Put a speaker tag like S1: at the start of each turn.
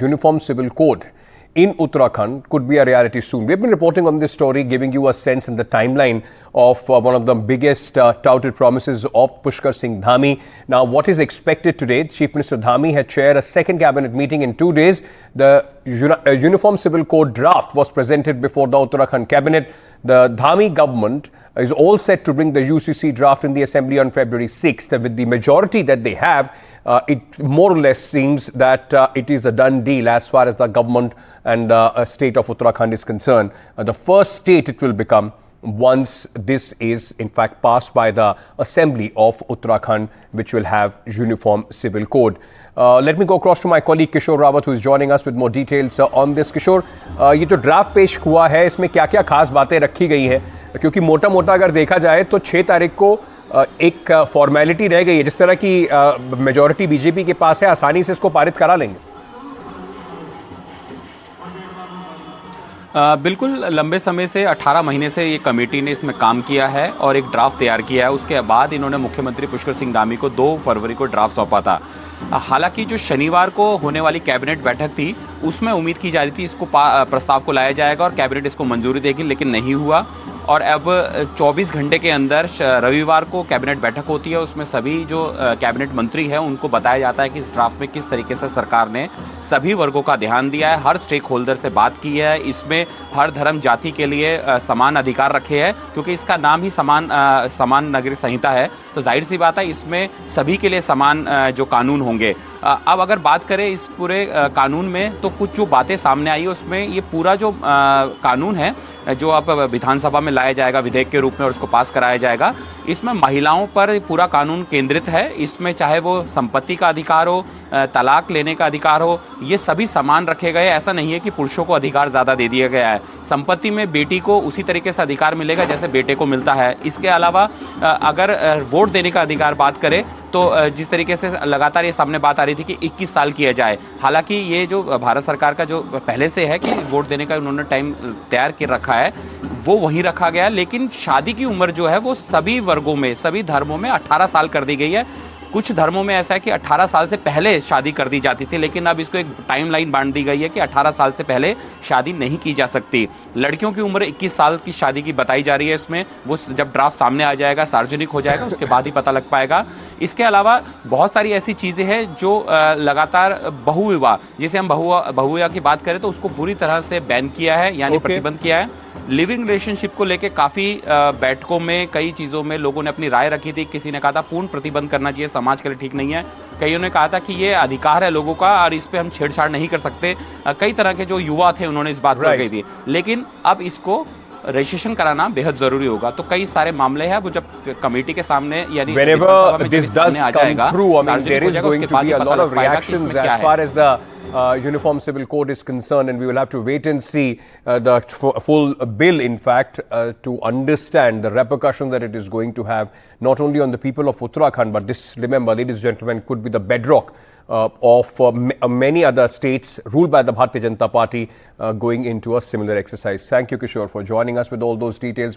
S1: Uniform Civil Code in Uttarakhand could be a reality soon. We've been reporting on this story, giving you a sense in the timeline of one of the biggest touted promises of Pushkar Singh Dhami. Now, what is expected today? Chief Minister Dhami had chaired a second cabinet meeting in 2 days. The Uniform Civil Code draft was presented before the Uttarakhand cabinet. The Dhami government is all set to bring the UCC draft in the assembly on February 6th. With the majority that they have, it more or less seems that it is a done deal as far as the government and the state of Uttarakhand is concerned. The first state it will become once this is in fact passed by the assembly of Uttarakhand, which will have Uniform Civil Code. Let me go across to my colleague Kishore Rawat, who is joining us with more details on this. Kishore, ये जो draft पेश हुआ है, इसमें क्या-क्या खास बातें रखी गई हैं? क्योंकि मोटा-मोटा अगर देखा जाए तो 6 तारीख को एक फॉर्मेलिटी रह गई है. जिस तरह की मेजॉरिटी बीजेपी के पास है, आसानी से इसको पारित करा लेंगे.
S2: बिल्कुल, लंबे समय से 18 महीने से ये कमेटी ने इसमें काम किया है और एक ड्राफ्ट तैयार किया है. उसके बाद इन्होंने मुख्यमंत्री पुष्कर सिंह धामी को 2 फरवरी को ड्राफ्ट सौंपा था. हालांकि जो शनिवार को होने वाली कैबिनेट बैठक थी, उसमें उम्मीद की जा रही थी इसको प्रस्ताव को लाया जाएगा और कैबिनेट इसको मंजूरी देगी, लेकिन नहीं हुआ. और अब 24 घंटे के अंदर रविवार को कैबिनेट बैठक होती है. उसमें सभी जो कैबिनेट मंत्री हैं उनको बताया जाता है कि इस ड्राफ्ट में किस तरीके से सरकार ने सभी वर्गों का ध्यान दिया है, हर स्टेक होल्डर से बात की है, इसमें हर धर्म जाति के लिए समान अधिकार रखे हैं. क्योंकि इसका नाम ही समान नागरिक संहिता है, तो जाहिर सी बात है इसमें सभी के लिए समान जो कानून होंगे. अब अगर बात करें इस पूरे कानून में, तो कुछ जो बातें सामने आई है उसमें ये पूरा जो कानून है जो अब विधानसभा में लाया जाएगा विधेयक के रूप में और उसको पास कराया जाएगा, इसमें महिलाओं पर पूरा कानून केंद्रित है. इसमें चाहे वो संपत्ति का अधिकार हो, तलाक लेने का अधिकार हो, ये सभी समान रखे गए. ऐसा नहीं है कि पुरुषों को अधिकार ज़्यादा दे दिया गया है. संपत्ति में बेटी को उसी तरीके से अधिकार मिलेगा जैसे बेटे को मिलता है. इसके अलावा अगर वोट देने का अधिकार बात करें तो जिस तरीके से लगातार ये सामने बात आ रही थी कि 21 साल किया जाए, हालांकि ये जो भारत सरकार का जो पहले से है कि वोट देने का उन्होंने टाइम तैयार कर रखा है, वो वहीं रखा गया. लेकिन शादी की उम्र जो है वो सभी वर्गों में, सभी धर्मों में 18 साल कर दी गई है. कुछ धर्मों में ऐसा है कि 18 साल से पहले शादी कर दी जाती थी, लेकिन अब इसको एक टाइमलाइन बांध दी गई है कि 18 साल से पहले शादी नहीं की जा सकती. लड़कियों की उम्र 21 साल की शादी की बताई जा रही है. इसमें वो जब ड्राफ्ट सामने आ जाएगा, सार्वजनिक हो जाएगा, उसके बाद ही पता लग पाएगा. इसके अलावा बहुत सारी ऐसी चीज़ें हैं जो लगातार बहुविवाह, जैसे हम बहुविवाह की बात करें तो उसको पूरी तरह से बैन किया है, यानी प्रतिबंध किया है. लिविंग रिलेशनशिप को लेकर काफ़ी बैठकों में कई चीज़ों में लोगों ने अपनी राय रखी थी. किसी ने कहा था पूर्ण प्रतिबंध करना चाहिए, समाज के लिए ठीक नहीं है. कईयों ने कहा था कि ये अधिकार है लोगों का और इस पे हम छेड़छाड़ नहीं कर सकते. कई तरह के जो युवा थे उन्होंने इस बात पर कही थी. लेकिन अब इसको रजिस्ट्रेशन कराना बेहद जरूरी होगा. तो कई सारे मामले हैं, वो जब कमेटी के सामने यानी
S1: सामने आ जाएगा, Uniform Civil Code is concerned, and we will have to wait and see the full bill, in fact, to understand the repercussions that it is going to have, not only on the people of Uttarakhand, but this, remember, ladies and gentlemen, could be the bedrock of many other states ruled by the Bharatiya Janata Party going into a similar exercise. Thank you, Kishore, for joining us with all those details.